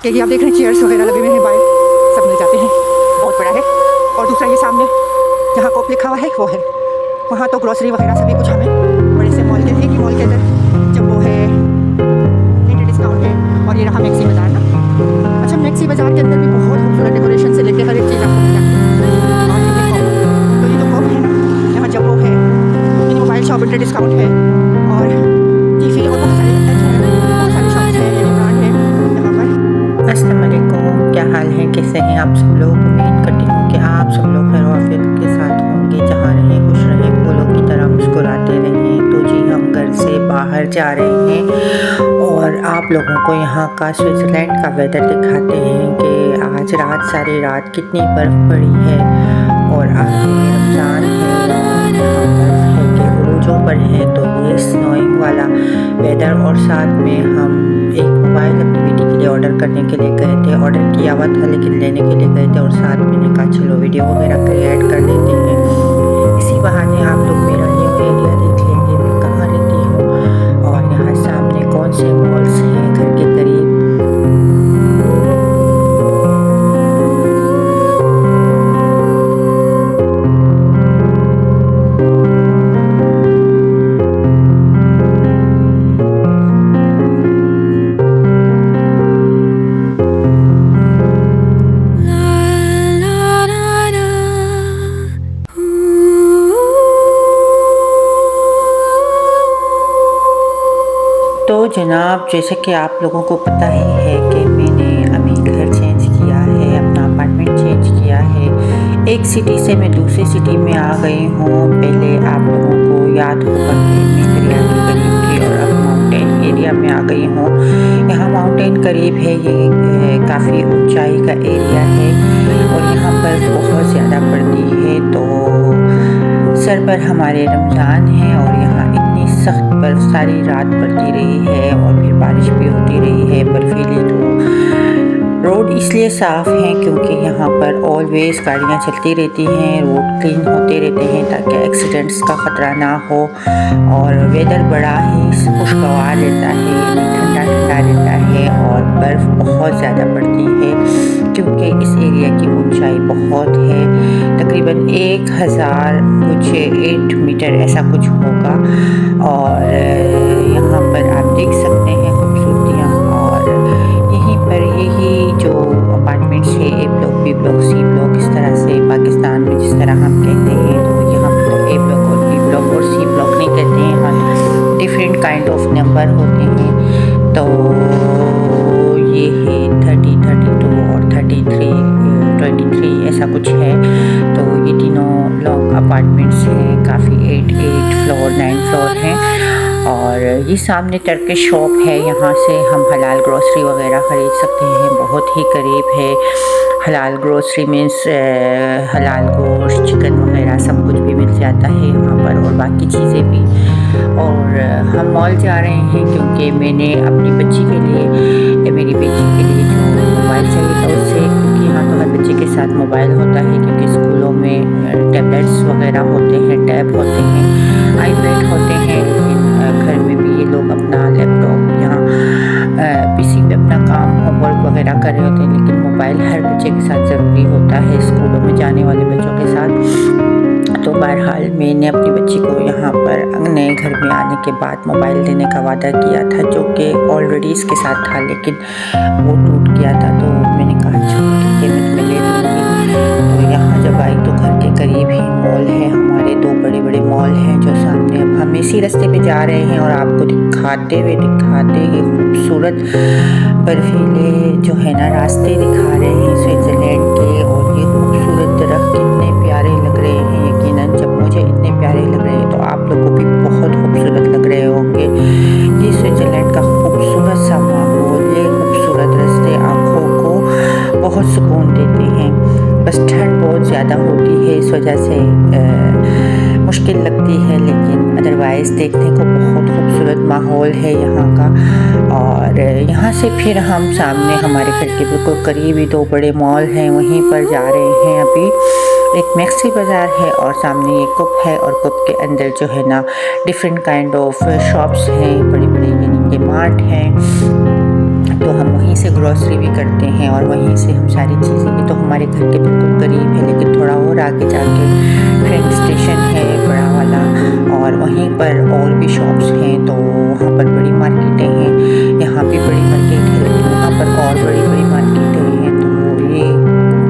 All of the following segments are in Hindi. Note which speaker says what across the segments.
Speaker 1: कि आप देख रहे हैं चेयर्स वगैरह लगे हुए हैं, बाहर सब मिल जाते हैं, बहुत बड़ा है। और दूसरा ये सामने जहाँ कोप लिखा हुआ है वो है, वहाँ तो ग्रोसरी वगैरह सभी कुछ हमें बड़े से मॉल के एक ही मॉल के अंदर जब वो है लिमिटेड डिस्काउंट है। और ये रहा मैक्सी बाज़ार ना। अच्छा, मैक्सी बाज़ार के अंदर भी बहुत खूबसूरत डेकोरेशन से लेकर हर एक चीज़ आपको मिल जाती है। और ये देखो, तो ये जो कोप है ना, यहाँ जब वो है mini mobile shop limited discount है, और टीवी और बहुत सारे बहुत सारी शॉप्स हैं, ये ब्रांड है यहाँ पर।
Speaker 2: अस्सलाम वालेकुम, क्या हाल है, कैसे हैं आप सब लोग। उम्मीद करती हूँ कि आप सब लोग खैर आफियत के साथ होंगे, जहाँ रहें खुश रहें, फूलों की तरह मुस्कुराते रहें। तो जी हम घर से बाहर जा रहे हैं और आप लोगों को यहाँ का स्विट्ज़रलैंड का वेदर दिखाते हैं कि आज रात सारी रात कितनी बर्फ़ पड़ी है। और आज रमज़ान है और यहाँ बर्फ़ है कि उरूजों पर है, तो ये स्नोइंग वाला वेदर। और साथ में हम एक मोबाइल अपनी बेटी के लिए ऑर्डर करने के लिए गए थे, ऑर्डर किया हुआ था लेकिन लेने के लिए गए थे। और साथ में मैंने कहा चलो वीडियो वगैरह क्रिएट कर लेते हैं, इसी बहाने आप लोग मेरा न्यू एरिया देख लेंगे, मैं कहाँ रहती हूँ और यहाँ सामने कौन से मॉल्स हैं घर के करीब। तो जनाब, जैसे कि आप लोगों को पता ही है कि मैंने अभी घर चेंज किया है, अपना अपार्टमेंट चेंज किया है। एक सिटी से मैं दूसरी सिटी में आ गई हूँ। पहले आप लोगों को याद होगा कि मैं दरिया के करीब थी और अब माउंटेन एरिया में आ गई हूँ। यहाँ माउंटेन करीब है, ये काफ़ी ऊंचाई का एरिया है और यहाँ पर बहुत ज़्यादा पड़ती है। तो सर पर हमारे रमज़ान है और यहाँ इतनी सख्त बर्फ़ सारी रात पड़ती रही है और फिर बारिश भी होती रही है बर्फीली। तो रोड इसलिए साफ़ हैं क्योंकि यहाँ पर ऑलवेज़ गाड़ियाँ चलती रहती हैं, रोड क्लीन होते रहते हैं ताकि एक्सीडेंट्स का ख़तरा ना हो। और वेदर बड़ा ही खुशगवार रहता है, ठंडा ठंडा रहता है और बर्फ़ बहुत ज़्यादा पड़ती है क्योंकि इस एरिया की ऊंचाई बहुत है, तकरीबन 1000 कुछ 8 मीटर ऐसा कुछ होगा। और यहाँ पर आप देख सकते हैं खूबसूरतियाँ। और यहीं पर यही जो अपार्टमेंट्स है, A block, B block, C block, इस तरह से पाकिस्तान में जिस तरह हम कहते हैं, तो यहाँ पर तो ए ब्लॉक और बी ब्लॉक और सी ब्लॉक नहीं कहते हैं, हम डिफरेंट काइंड ऑफ नंबर होते हैं। तो ये है 30, 32 और 33, 23 ऐसा कुछ है। तो ये तीनों लॉन्ग अपार्टमेंट्स हैं, काफ़ी 8 फ्लोर 9 फ्लोर हैं। और ये सामने टर्किश शॉप है, यहाँ से हम हलाल ग्रोसरी वगैरह ख़रीद सकते हैं, बहुत ही करीब है। हलाल ग्रोसरी मीन्स हलाल गोश्त, चिकन वगैरह सब कुछ भी मिल जाता है यहाँ पर और बाकी चीज़ें भी। और हम मॉल जा रहे हैं क्योंकि मैंने अपनी बच्ची के लिए, मेरी बेटी के लिए जो मोबाइल चाहिए था उससे, क्योंकि यहाँ तो हर बच्चे के साथ मोबाइल होता है क्योंकि स्कूलों में टैबलेट्स वगैरह होते हैं, टैब होते हैं, आईपैड होते हैं। लेकिन घर में भी ये लोग अपना लैपटॉप या पीसी पे अपना काम होमवर्क वगैरह कर रहे होते हैं, लेकिन मोबाइल हर बच्चे के साथ ज़रूरी होता है स्कूलों में जाने वाले बच्चों के साथ। तो बहरहाल मैंने अपनी बच्ची को यहाँ पर नए घर में आने के बाद मोबाइल देने का वादा किया था, जो कि ऑलरेडी इसके साथ था लेकिन वो टूट गया था। तो मैंने कहा चलो ठीक है, मैं तुम्हें ले दूँगी। तो यहाँ जब आई तो घर के करीब ही मॉल है, हमारे 2 बड़े बड़े मॉल हैं जो सामने। अब हम इसी रास्ते पे जा रहे हैं और आपको दिखाते ये खूबसूरत बर्फीले जो है ना रास्ते दिखा रहे हैं स्विट्ज़रलैंड के। और ये खूबसूरत दरख्त कितने प्यारे लग रहे हैं, यकीनन जब मुझे इतने प्यारे लग रहे हैं तो आप लोगों को भी बहुत खूबसूरत लग रहे होंगे। ये स्विट्ज़रलैंड का खूबसूरत सा माहौल, ये खूबसूरत रास्ते आँखों को बहुत सुकून देते हैं। बस ठंड बहुत ज़्यादा होती है, इस वजह से मुश्किल लगती है, लेकिन अदरवाइज़ देखने को बहुत खूबसूरत माहौल है यहाँ का। और यहाँ से फिर हम सामने हमारे घर के बिल्कुल करीब ही 2 बड़े मॉल हैं, वहीं पर जा रहे हैं अभी। एक मैक्सी बाज़ार है और सामने ये कुप है और कुप के अंदर जो है ना डिफरेंट काइंड ऑफ शॉप्स हैं, बड़े बड़े यानी कि मार्ट हैं। तो हम वहीं से ग्रॉसरी भी करते हैं और वहीं से हम सारी चीज़ें, ये तो हमारे घर के बिल्कुल करीब है, लेकिन थोड़ा और आगे जाके ट्रेन स्टेशन है बड़ा वाला, और वहीं पर और भी शॉप्स हैं। तो वहाँ पर बड़ी मार्केटें हैं, यहाँ भी बड़ी मार्केट है, लेकिन वहाँ पर और बड़ी बड़ी मार्केटें हैं। तो ये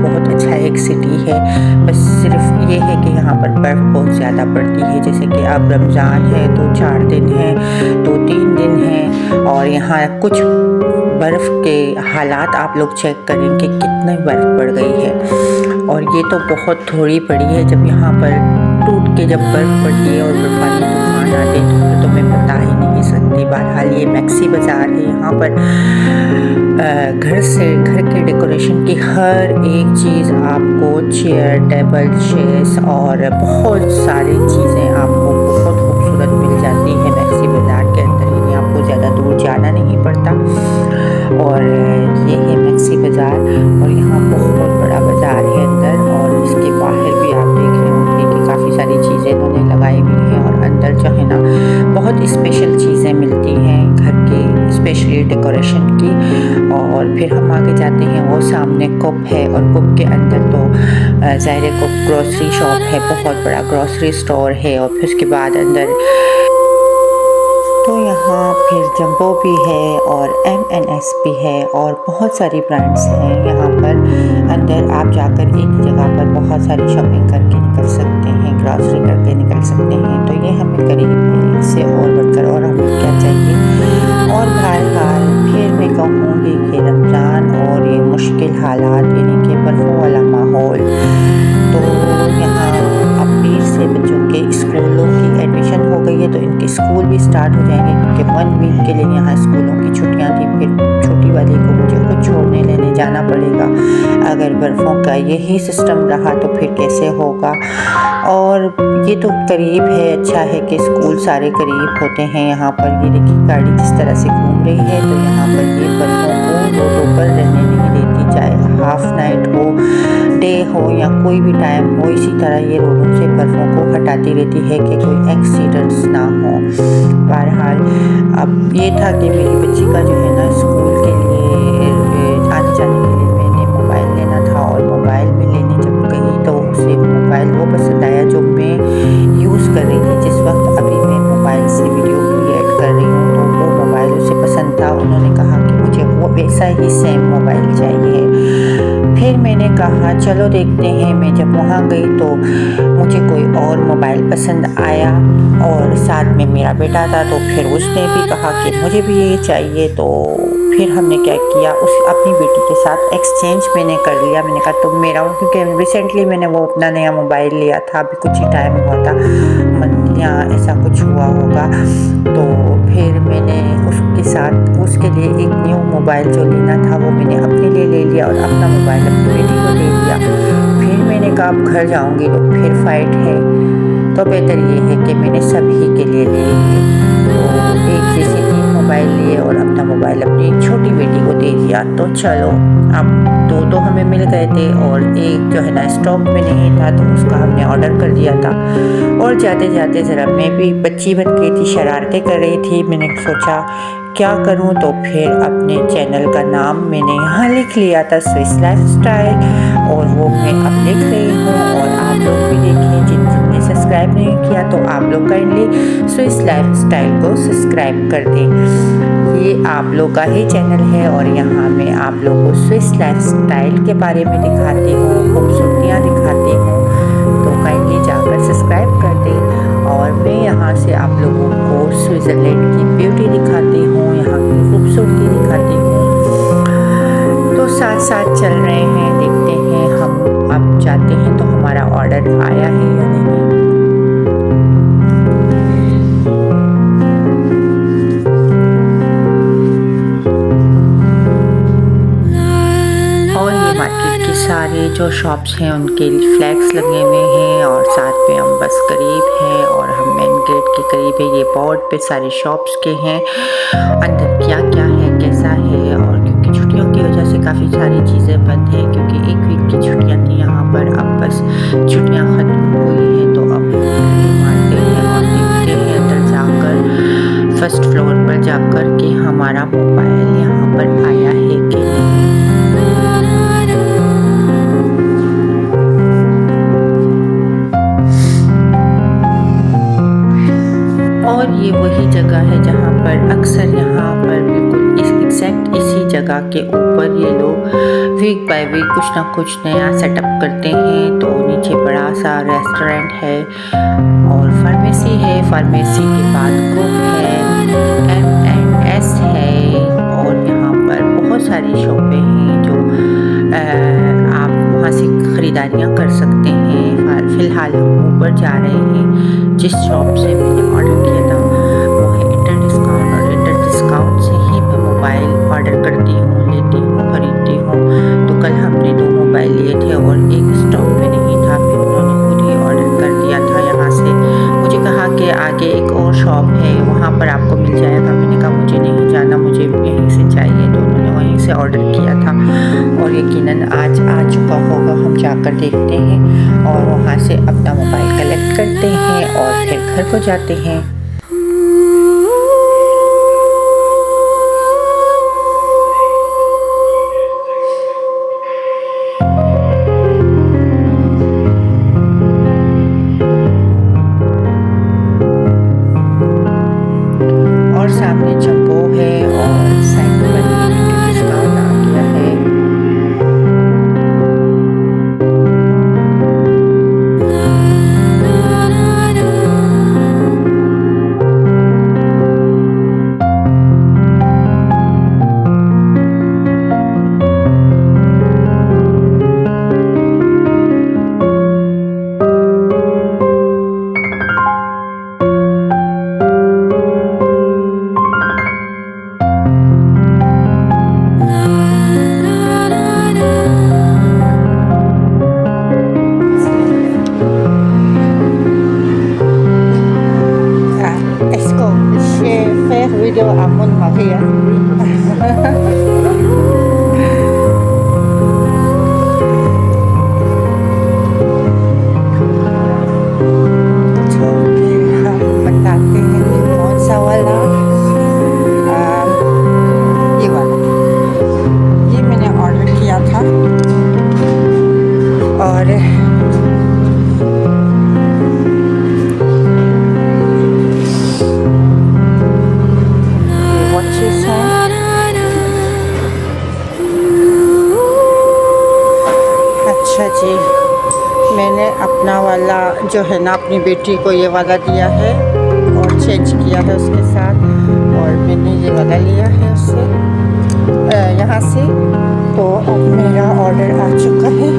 Speaker 2: बहुत अच्छा एक सिटी है। बस सिर्फ ये है कि यहाँ पर बर्फ़ बहुत ज़्यादा पड़ती है, जैसे कि अब रमज़ान है तो 4 दिन है, तो 3 दिन है, और यहाँ कुछ बर्फ़ के हालात आप लोग चेक करें कि कितनी बर्फ़ पड़ गई है। और ये तो बहुत थोड़ी पड़ी है, जब यहाँ पर टूट के जब बर्फ़ पड़ती है और बर्फानी तूफान आते हैं तो मैं बता ही नहीं सकती। बहरहाल ये मैक्सी बाज़ार है, यहाँ पर घर के डेकोरेशन की हर एक चीज़ आपको, चेयर, टेबल, चेयर्स और बहुत सारी चीज़ें आपको बहुत खूबसूरत मिल जाती है मैक्सी बाज़ार के अंदर। यानी आपको ज़्यादा दूर जाना नहीं पड़ता। और ये है मैक्सी बाज़ार, और यहाँ बहुत बड़ा बाज़ार है अंदर, और इसके बाहर भी आप देख रहे होंगे कि काफ़ी सारी चीज़ें इन्होंने लगाई हुई हैं। और अंदर जो है ना बहुत स्पेशल चीज़ें मिलती हैं घर के, स्पेशली डेकोरेशन की। और फिर हम आगे जाते हैं, वो सामने कुप है, और कुप के अंदर तो ज़ाहिर कुप ग्रॉसरी शॉप है, बहुत बड़ा ग्रॉसरी स्टोर है। और फिर उसके बाद अंदर तो यहाँ फिर जंबो भी है और M&S भी है, और बहुत सारी ब्रांड्स हैं यहाँ पर। अंदर आप जाकर एक जगह पर बहुत सारी शॉपिंग करके निकल सकते हैं, ग्रॉसरी करके निकल सकते हैं। तो ये हमें करीब है, इससे और बढ़कर और हमें क्या चाहिए। और बहरहाल फिर मैं कहूँगी कि रमज़ान और ये मुश्किल हालात, यानी कि बर्फ़ों वाला माहौल, तो यहाँ अब फिर से बच्चों के स्कूलों की एडमिशन हो गई है, तो इनके स्कूल भी स्टार्ट हो जाएंगे, क्योंकि 1 वीक के लिए यहाँ स्कूलों की छुट्टियाँ थी। फिर छोटी वाली को मुझे खुद छोड़ने लेने जाना पड़ेगा। अगर बर्फ़ों का यही सिस्टम रहा तो फिर कैसे होगा। और ये तो करीब है, अच्छा है कि स्कूल सारे करीब होते हैं यहाँ पर। ये देखिए गाड़ी जिस तरह से घूम रही है, तो यहाँ पर ये बर्फ़ों को रोडों पर रहने नहीं देती, चाहे हाफ नाइट हो, डे हो, या कोई भी टाइम हो। इसी तरह ये रोडों से बर्फ़ों को हटाती रहती है कि कोई एक्सीडेंट्स ना हो। बहरहाल अब ये था कि मेरी बच्ची का जो है ना स्कूल के लिए आने जाने के लिए मैंने मोबाइल लेना था, और मोबाइल में लेने जब गई तो उसे मोबाइल वो पसंद आया जो मैं यूज़ कर रही थी जिस वक्त। अभी मैं मोबाइल से वीडियो क्रिएट कर रही हूँ, तो वो मोबाइल उसे पसंद था। उन्होंने कहा कि मुझे वो वैसा ही सेम मोबाइल चाहिए। फिर मैंने कहा चलो देखते हैं। मैं जब वहाँ गई तो मुझे कोई और मोबाइल पसंद आया, और साथ में मेरा बेटा था, तो फिर उसने भी कहा कि मुझे भी ये चाहिए। तो फिर हमने क्या किया, उस अपनी बेटी के साथ एक्सचेंज मैंने कर लिया। मैंने कहा तुम मेरा, क्योंकि रिसेंटली मैंने वो अपना नया मोबाइल लिया था, अभी कुछ ही टाइम हुआ था, या ऐसा कुछ हुआ होगा। तो फिर मैंने उसके साथ उसके लिए एक न्यू मोबाइल जो लेना था वो मैंने अपने लिए ले लिया, और अपना मोबाइल अपनी बेटी को दे दिया। फिर मैंने कहा अब घर जाऊंगी तो फिर फाइट है, तो बेहतर ये है कि मैंने सभी के लिए ले लिए। तो एक जैसे 3 मोबाइल लिए और अपना मोबाइल अपनी छोटी बेटी को दे दिया। तो चलो अब 2 हमें मिल गए थे, और एक जो है ना स्टॉक में नहीं था, तो उसका हमने ऑर्डर कर दिया था। और जाते जाते ज़रा मैं भी बच्ची बन गई थी, शरारतें कर रही थी। मैंने सोचा क्या करूं, तो फिर अपने चैनल का नाम मैंने यहाँ लिख लिया था, स्विस लाइफस्टाइल, और वो मैं अब लिख रही हूँ। और आप लोग भी देखें, जिनने सब्सक्राइब नहीं किया तो आप लोग काइंडली स्विस लाइफस्टाइल को सब्सक्राइब कर दें। ये आप लोग का ही चैनल है, और यहाँ मैं आप लोग को स्विस लाइफस्टाइल के बारे में दिखाती हूँ, खूबसूरतियाँ दिखाती हूँ। तो काइंडली जाकर सब्सक्राइब कर दें। और मैं यहाँ से आप लोगों को स्विट्ज़रलैंड की ब्यूटी दिखाती हूँ, यहाँ की खूबसूरती दिखाती हूँ। तो साथ साथ चल रहे हैं, देखते हैं हम अब जाते हैं तो हमारा ऑर्डर आया है या नहीं। और ये मार्केट के सारे जो शॉप्स हैं उनके फ्लैग्स लगे हुए हैं, और साथ में हम बस करीब हैं, और हम मेन गेट के करीब है। ये बोर्ड पे सारे शॉप्स के हैं, अंदर क्या क्या है, कैसा है। और क्योंकि छुट्टियों की वजह से काफ़ी सारी चीज़ें बंद हैं, क्योंकि 1 वीक की छुट्टियाँ थी यहाँ पर, अब बस छुट्टियाँ ख़त्म हुई हैं। तो अब मारते हैं और देखते हैं अंदर जाकर, फर्स्ट फ्लोर पर जाकर कि हमारा मोबाइल यहाँ पर आया जगह के ऊपर ये लोग वीक बाय वीक कुछ ना कुछ नया सेटअप करते हैं। तो नीचे बड़ा सा रेस्टोरेंट है और फार्मेसी है, फार्मेसी के बाद कुक है, M&S है और यहाँ पर बहुत सारी शॉपें हैं जो आप वहाँ से ख़रीदारियाँ कर सकते हैं। फ़िलहाल हम ऊपर जा रहे हैं। जिस शॉप से मैंने ऑर्डर किया था वो है इंटर डिस्काउंट, और इंटर डिस्काउंट से ही मैं मोबाइल ऑर्डर करती हूँ, लेती हूँ, ख़रीदती हूँ। तो कल हमने 2 मोबाइल लिए थे और एक स्टॉक में नहीं था, फिर उन्होंने खुद ही ऑर्डर कर दिया था यहाँ से। मुझे कहा कि आगे एक और शॉप है वहाँ पर आपको मिल जाएगा। मैंने कहा मुझे नहीं जाना, मुझे यहीं से चाहिए। तो उन्होंने वहीं से ऑर्डर किया था और यकीनन आज आ चुका होगा। हम जाकर देखते हैं और वहाँ से अपना मोबाइल कलेक्ट करते हैं और फिर घर को जाते हैं। और सामने जंबो है और साइड पर डिस्काउंट आ गया है। Video Amon Maria. तो फिर हम बताते हैं कि कौन सा वाला, ये वाला, ये मैंने ऑर्डर किया था और अच्छा जी, मैंने अपना वाला जो है ना अपनी बेटी को ये वाला दिया है और चेंज किया है उसके साथ, और मैंने ये वाला लिया है उससे यहाँ से। तो अब मेरा ऑर्डर आ चुका है।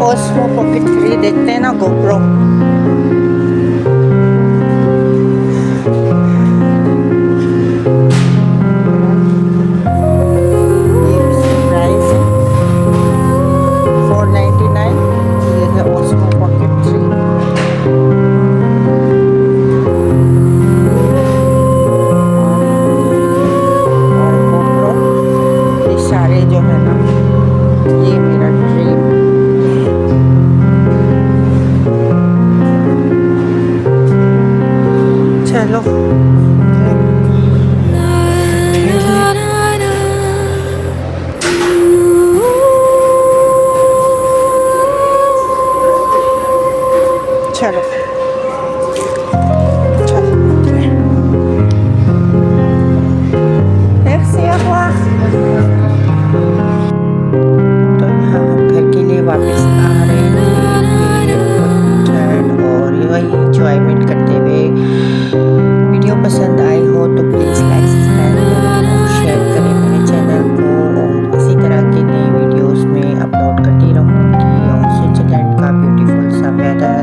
Speaker 2: Osmo Pocket 3 देखते हैं ना, GoPro। ये प्राइस है 499। ये है Osmo Pocket 3। और GoPro, ये सारे जो है ना, ये मेरा ड्रीम। चलो चलो Merci, au revoir। तो यहाँ हम घर के लिए वापस आ रहे हैं और वही इंजॉयमेंट करते हुए। वीडियो पसंद आई हो तो प्लीज़ लाइक, सब्सक्राइब करें और शेयर करें मेरे चैनल को, और इसी तरह की नई वीडियोस में अपलोड करती रहूँगी। और स्विट्ज़रलैंड का ब्यूटीफुल सा वेदर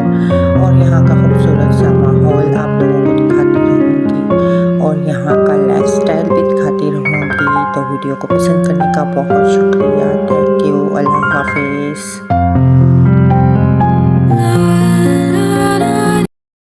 Speaker 2: और यहाँ का खूबसूरत सा माहौल आप लोगों को दिखाती रहूँगी और यहाँ का लाइफस्टाइल भी दिखाती रहूँगी। तो वीडियो को पसंद करने का बहुत शुक्रिया।